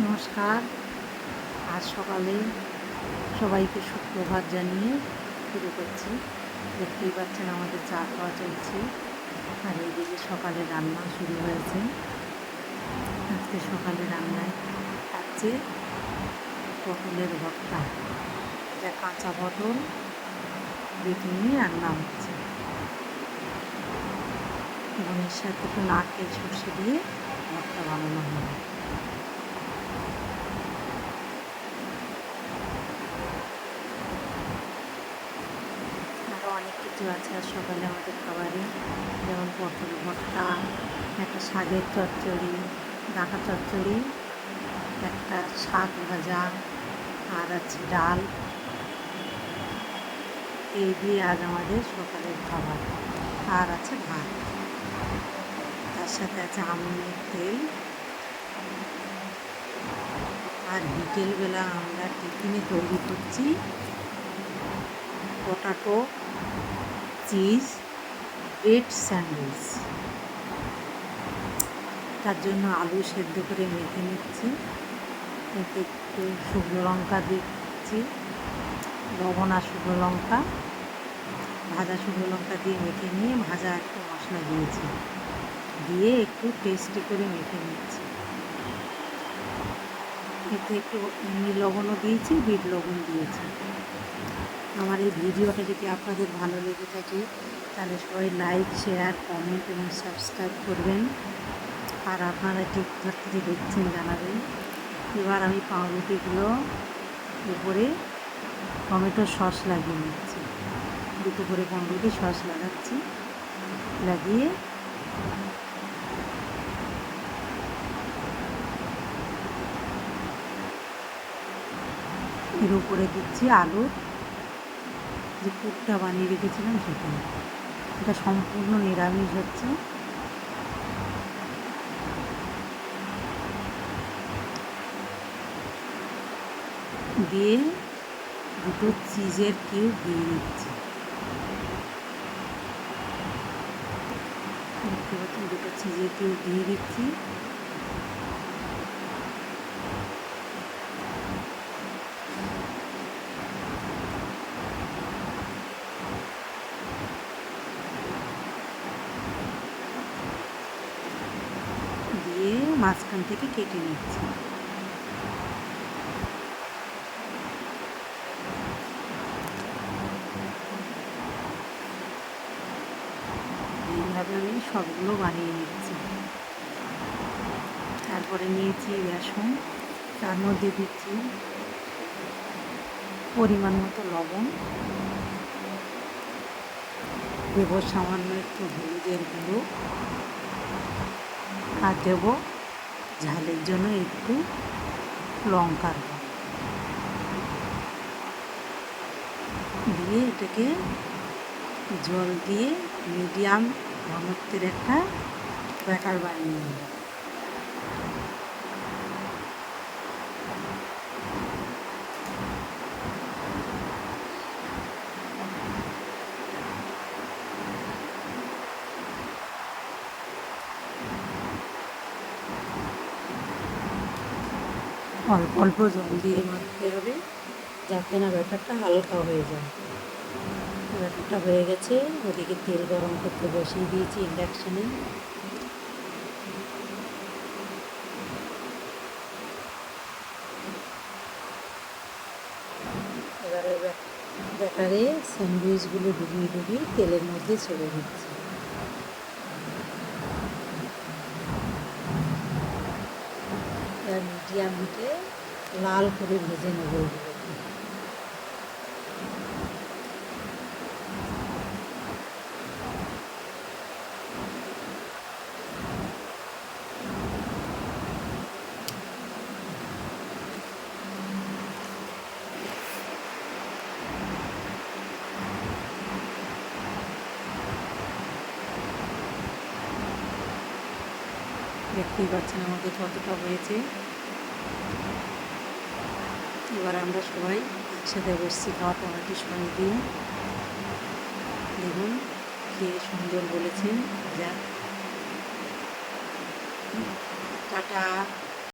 নমস্কার। আজ সকালে সবাইকে সুপ্রভাত জানিয়ে শুরু করছি। দেখতেই পাচ্ছেন আমাদের চা খাওয়া চলছে, আর এইদিকে সকালে রান্না শুরু হয়েছে। আজকে সকালে রান্নায় থাকছে পটলের ভর্তা, যা কাঁচা পটল বেটে নিয়ে রান্না হচ্ছে, এবং এর সাথে একটু নারকেল সর্ষে দিয়ে ভর্তা বানানো হবে। আরও অনেক কিছু আছে আর সকালে আমাদের খাবারে, যেমন পটল ভর্তা, একটা শাকের চচ্চড়ি, ডাঁটা চচ্চড়ি, একটা শাক ভাজা, আর আছে ডাল। এই দিয়ে আজ আমাদের সকালের খাবার। আর আছে ভাত, তার সাথে আছে আমুলের তেল। আর বিকেলবেলা আমরা টিফিনে তৈরি করছি পটাটো চিজ ব্রেড স্যান্ডউইচ। তার জন্য আলু সেদ্ধ করে মেখে নিচ্ছি, এতে একটু শুকনো লঙ্কা দিচ্ছি, লবণ আর শুকনো লঙ্কা, ভাজা শুকনো লঙ্কা দিয়ে মেখে নিয়ে ভাজা একটু মশলা দিয়েছি, দিয়ে একটু টেস্টি করে মেখে নিচ্ছি। এতে একটু এমনি লবণও দিয়েছি, বিট লবণ দিয়েছি। আমার এই ভিডিওটা যদি আপনাদের ভালো লেগে থাকে তাহলে সবাই লাইক, শেয়ার, কমেন্ট এবং সাবস্ক্রাইব করবেন। আর আপনারা ঠিক কোথা থেকে দেখছেন জানাবেন। এবার আমি পাউরুটিগুলো উপরে টমেটো সস লাগিয়ে নিচ্ছি, দুটো করে পাউরুটি সস লাগাচ্ছি, লাগিয়ে এর উপরে দিচ্ছি আলুর যে পুরটা বানিয়ে রেখেছিলাম সেটা। এটা সম্পূর্ণ নিরামিষ হচ্ছে। দিয়ে দুটো চিজের কিউব দিয়ে দিচ্ছি, দেখতে পাচ্ছেন দুটো চিজের কিউব দিয়ে দিচ্ছি। দিয়ে মাঝখান থেকে কেটে নিচ্ছি। এইভাবে আমি সবগুলো বানিয়ে নিচ্ছি। তারপরে নিয়েছি বেসন, তার মধ্যে দিচ্ছি পরিমাণ মতো লবণ, দেবো সামান্য একটু হলুদের গুঁড়ো, আর দেবো ঝালের জন্য একটু লঙ্কার গুঁড়ো। দিয়ে এটাকে জল দিয়ে মিডিয়াম ঘনত্বের একটা ব্যাটার বানিয়ে নেব। অল্প অল্প জল দিয়ে মাখতে হবে, যাতে না ব্যাটারটা হালকা হয়ে যায়। ব্যাটারটা হয়ে গেছে, ওদিকে তেল গরম করতে বসিয়ে দিয়েছি ইন্ডাকশানে। এবারে ব্যাটারে স্যান্ডউইচগুলো ডুবিয়ে ডুবিয়ে তেলের মধ্যে ছেড়ে দিচ্ছি। মিডিয়াম হিটে লাল করে ভেজে নেব এগুলোকে। দেখতেই পাচ্ছেন আমাদের কতটা হয়েছে। এবার আমরা সবাই একসাথে বসছি খাওয়া, টমেটো সস দিয়ে। দেখুন খেয়ে সুন্দর বলেছেন। যা টাটা।